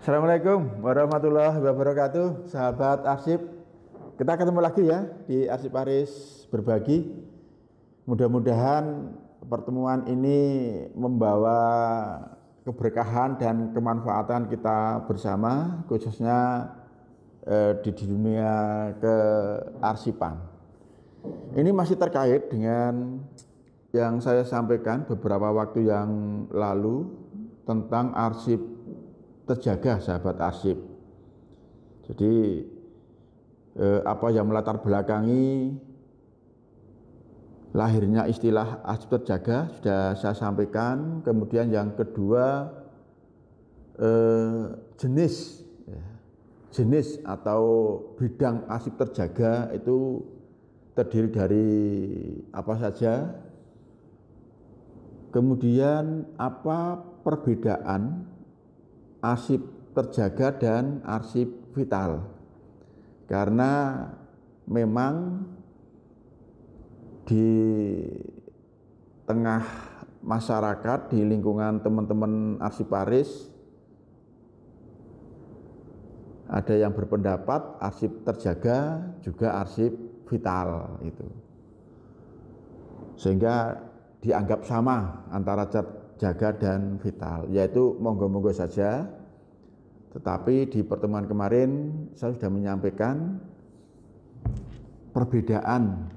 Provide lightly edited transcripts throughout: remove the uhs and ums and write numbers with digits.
Assalamualaikum warahmatullahi wabarakatuh, sahabat arsip. Kita ketemu lagi ya di Arsip Aris Berbagi. Mudah-mudahan pertemuan ini membawa keberkahan dan kemanfaatan kita bersama, khususnya di dunia kearsipan. Ini masih terkait dengan yang saya sampaikan beberapa waktu yang lalu tentang arsip terjaga, sahabat arsip. Jadi apa yang melatar belakangi lahirnya istilah arsip terjaga sudah saya sampaikan. Kemudian yang kedua, jenis atau bidang arsip terjaga itu terdiri dari apa saja. Kemudian apa perbedaan arsip terjaga dan arsip vital, karena memang di tengah masyarakat, di lingkungan teman-teman arsiparis, ada yang berpendapat arsip terjaga juga arsip vital itu, sehingga dianggap sama antara terjaga dan vital, yaitu monggo-monggo saja. Tetapi di pertemuan kemarin saya sudah menyampaikan perbedaan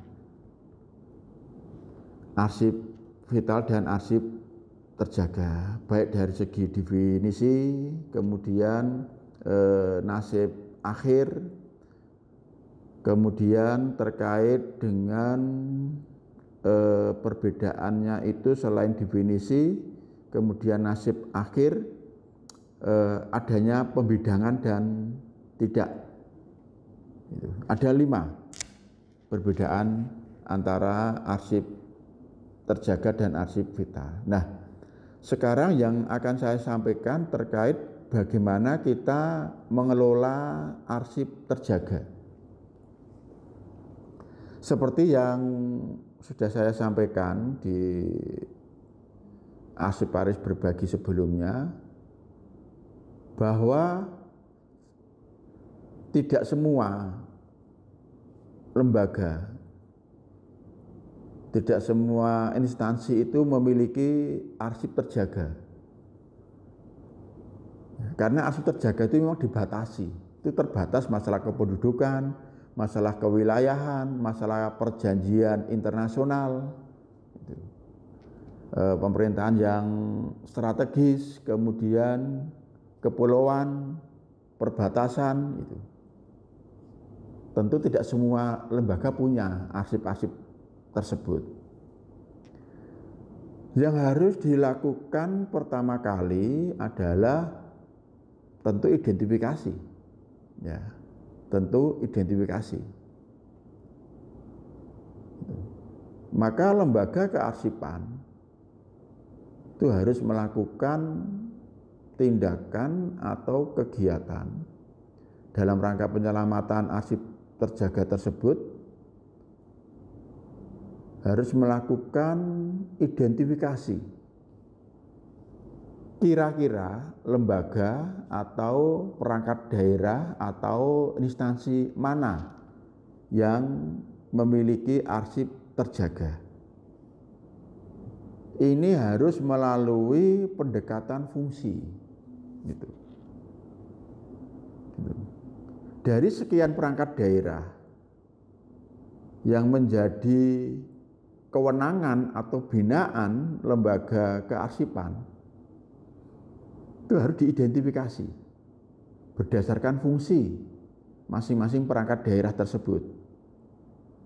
arsip vital dan arsip terjaga, baik dari segi definisi, kemudian nasib akhir, kemudian terkait dengan perbedaannya itu selain definisi, kemudian nasib akhir, adanya pembidangan dan tidak. Ada 5 perbedaan antara arsip terjaga dan arsip vital. Nah, sekarang yang akan saya sampaikan terkait bagaimana kita mengelola arsip terjaga. Seperti yang sudah saya sampaikan di Arsip Aris Berbagi sebelumnya, bahwa tidak semua lembaga, tidak semua instansi itu memiliki arsip terjaga. Karena arsip terjaga itu memang dibatasi, itu terbatas masalah kependudukan, masalah kewilayahan, masalah perjanjian internasional, pemerintahan yang strategis, kemudian kepulauan, perbatasan itu. Tentu tidak semua lembaga punya arsip-arsip tersebut. Yang harus dilakukan pertama kali adalah tentu identifikasi, ya, tentu identifikasi. Maka lembaga kearsipan itu harus melakukan tindakan atau kegiatan dalam rangka penyelamatan arsip terjaga tersebut, harus melakukan identifikasi kira-kira lembaga atau perangkat daerah atau instansi mana yang memiliki arsip terjaga. Ini harus melalui pendekatan fungsi gitu. Dari sekian perangkat daerah yang menjadi kewenangan atau binaan lembaga kearsipan, itu harus diidentifikasi berdasarkan fungsi masing-masing perangkat daerah tersebut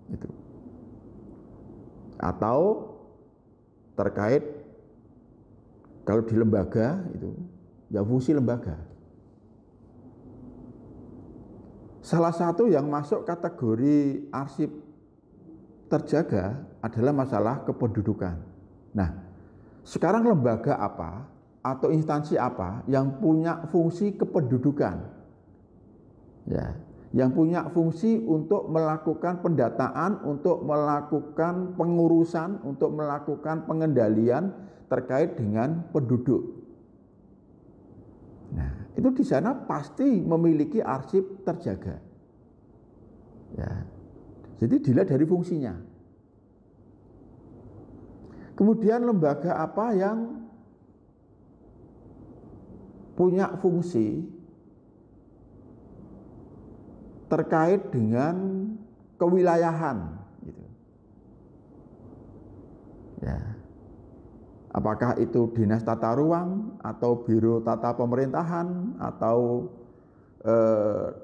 itu. Atau terkait kalau di lembaga itu ya fungsi lembaga. Salah satu yang masuk kategori arsip terjaga adalah masalah kependudukan. Nah, sekarang lembaga apa atau instansi apa yang punya fungsi kependudukan, ya, yang punya fungsi untuk melakukan pendataan, untuk melakukan pengurusan, untuk melakukan pengendalian terkait dengan penduduk. Nah, itu di sana pasti memiliki arsip terjaga. Ya. Jadi dilihat dari fungsinya. Kemudian lembaga apa yang punya fungsi terkait dengan kewilayahan gitu. Ya. Apakah itu Dinas Tata Ruang atau Biro Tata Pemerintahan atau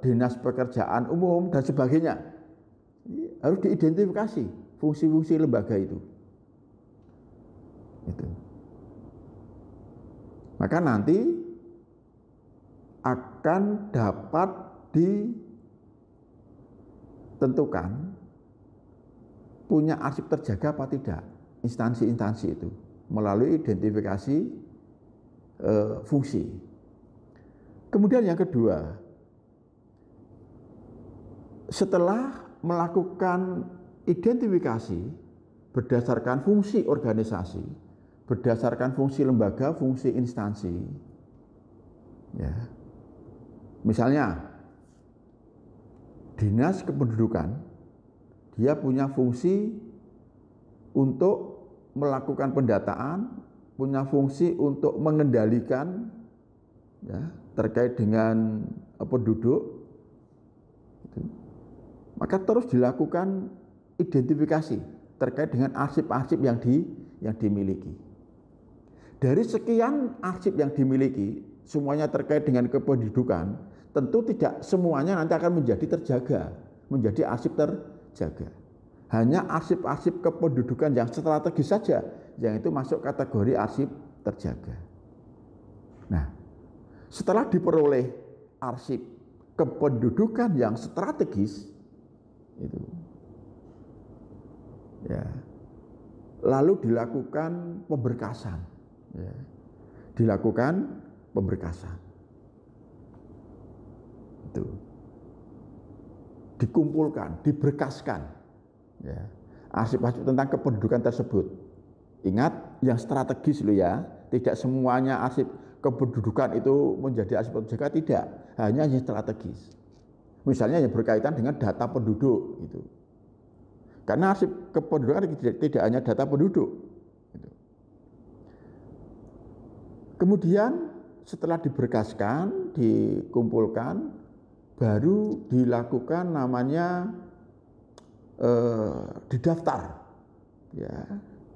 Dinas Pekerjaan Umum dan sebagainya. Harus diidentifikasi fungsi-fungsi lembaga itu. Maka nanti akan dapat ditentukan punya arsip terjaga apa tidak instansi-instansi itu melalui identifikasi fungsi. Kemudian yang kedua, setelah melakukan identifikasi berdasarkan fungsi organisasi, berdasarkan fungsi lembaga, fungsi instansi, ya, misalnya Dinas Kependudukan, dia punya fungsi untuk melakukan pendataan, punya fungsi untuk mengendalikan ya, terkait dengan penduduk, maka terus dilakukan identifikasi terkait dengan arsip-arsip yang dimiliki. Dari sekian arsip yang dimiliki, semuanya terkait dengan kependudukan, tentu tidak semuanya nanti akan menjadi terjaga, menjadi arsip terjaga. Hanya arsip-arsip kependudukan yang strategis saja yang itu masuk kategori arsip terjaga. Nah, setelah diperoleh arsip kependudukan yang strategis itu, ya, lalu dilakukan pemberkasan, ya, dilakukan pemberkasan, itu dikumpulkan, diberkaskan. Ya, arsip-arsip tentang kependudukan tersebut. Ingat yang strategis loh ya, tidak semuanya arsip kependudukan itu menjadi arsip terjaga, tidak, hanya yang strategis. Misalnya yang berkaitan dengan data penduduk itu. Karena arsip kependudukan tidak hanya data penduduk. Gitu. Kemudian setelah diberkaskan, dikumpulkan, baru dilakukan namanya didaftar, ya,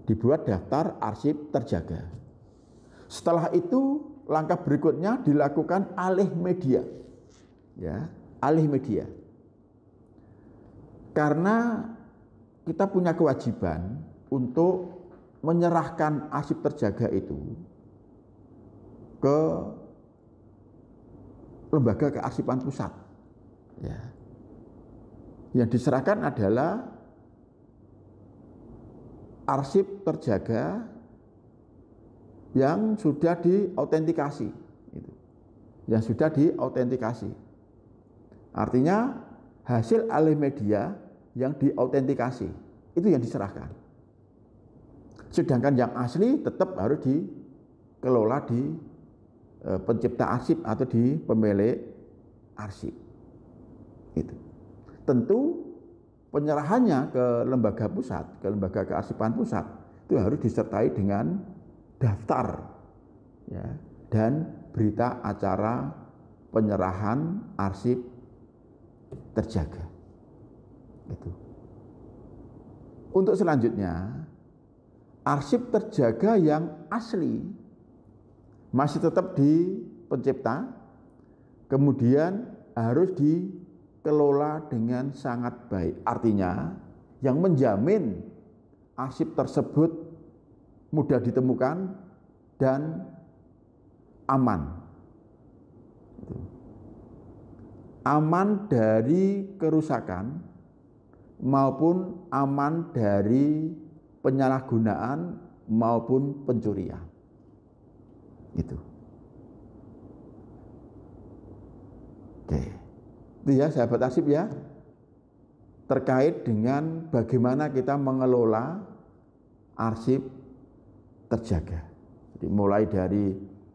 dibuat daftar arsip terjaga. Setelah itu langkah berikutnya dilakukan alih media, ya, alih media. Karena kita punya kewajiban untuk menyerahkan arsip terjaga itu ke lembaga kearsipan pusat, ya. Yang diserahkan adalah arsip terjaga yang sudah diautentikasi, yang sudah diautentikasi. Artinya hasil alih media yang diautentikasi itu yang diserahkan. Sedangkan yang asli tetap harus dikelola di pencipta arsip atau di pemilik arsip. Itu. Tentu penyerahannya ke lembaga pusat, ke lembaga kearsipan pusat itu harus disertai dengan daftar, ya, dan berita acara penyerahan arsip terjaga. Itu. Untuk selanjutnya, arsip terjaga yang asli masih tetap di pencipta, kemudian harus dikelola dengan sangat baik. Artinya yang menjamin arsip tersebut mudah ditemukan dan aman. Aman dari kerusakan maupun aman dari penyalahgunaan maupun pencurian. Itu. Oke. Itu ya sahabat arsip ya. Terkait dengan bagaimana kita mengelola arsip terjaga. Jadi mulai dari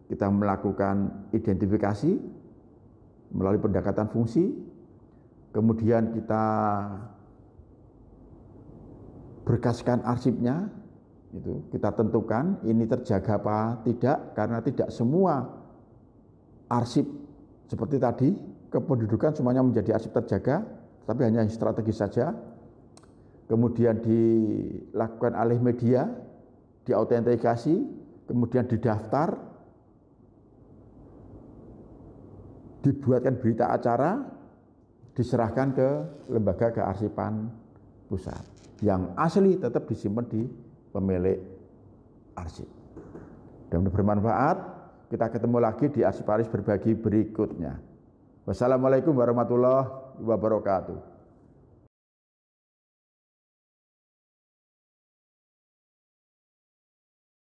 kita melakukan identifikasi melalui pendekatan fungsi, kemudian kita berkaskan arsipnya, itu kita tentukan ini terjaga apa tidak, karena tidak semua arsip seperti tadi kependudukan semuanya menjadi arsip terjaga, tapi hanya yang strategis saja. Kemudian dilakukan alih media, diautentikasi, kemudian didaftar, dibuatkan berita acara, diserahkan ke lembaga kearsipan pusat. Yang asli tetap disimpan di pemilik arsip. Dan bermanfaat, kita ketemu lagi di arsip-arsip berbagi berikutnya. Wassalamualaikum warahmatullahi wabarakatuh.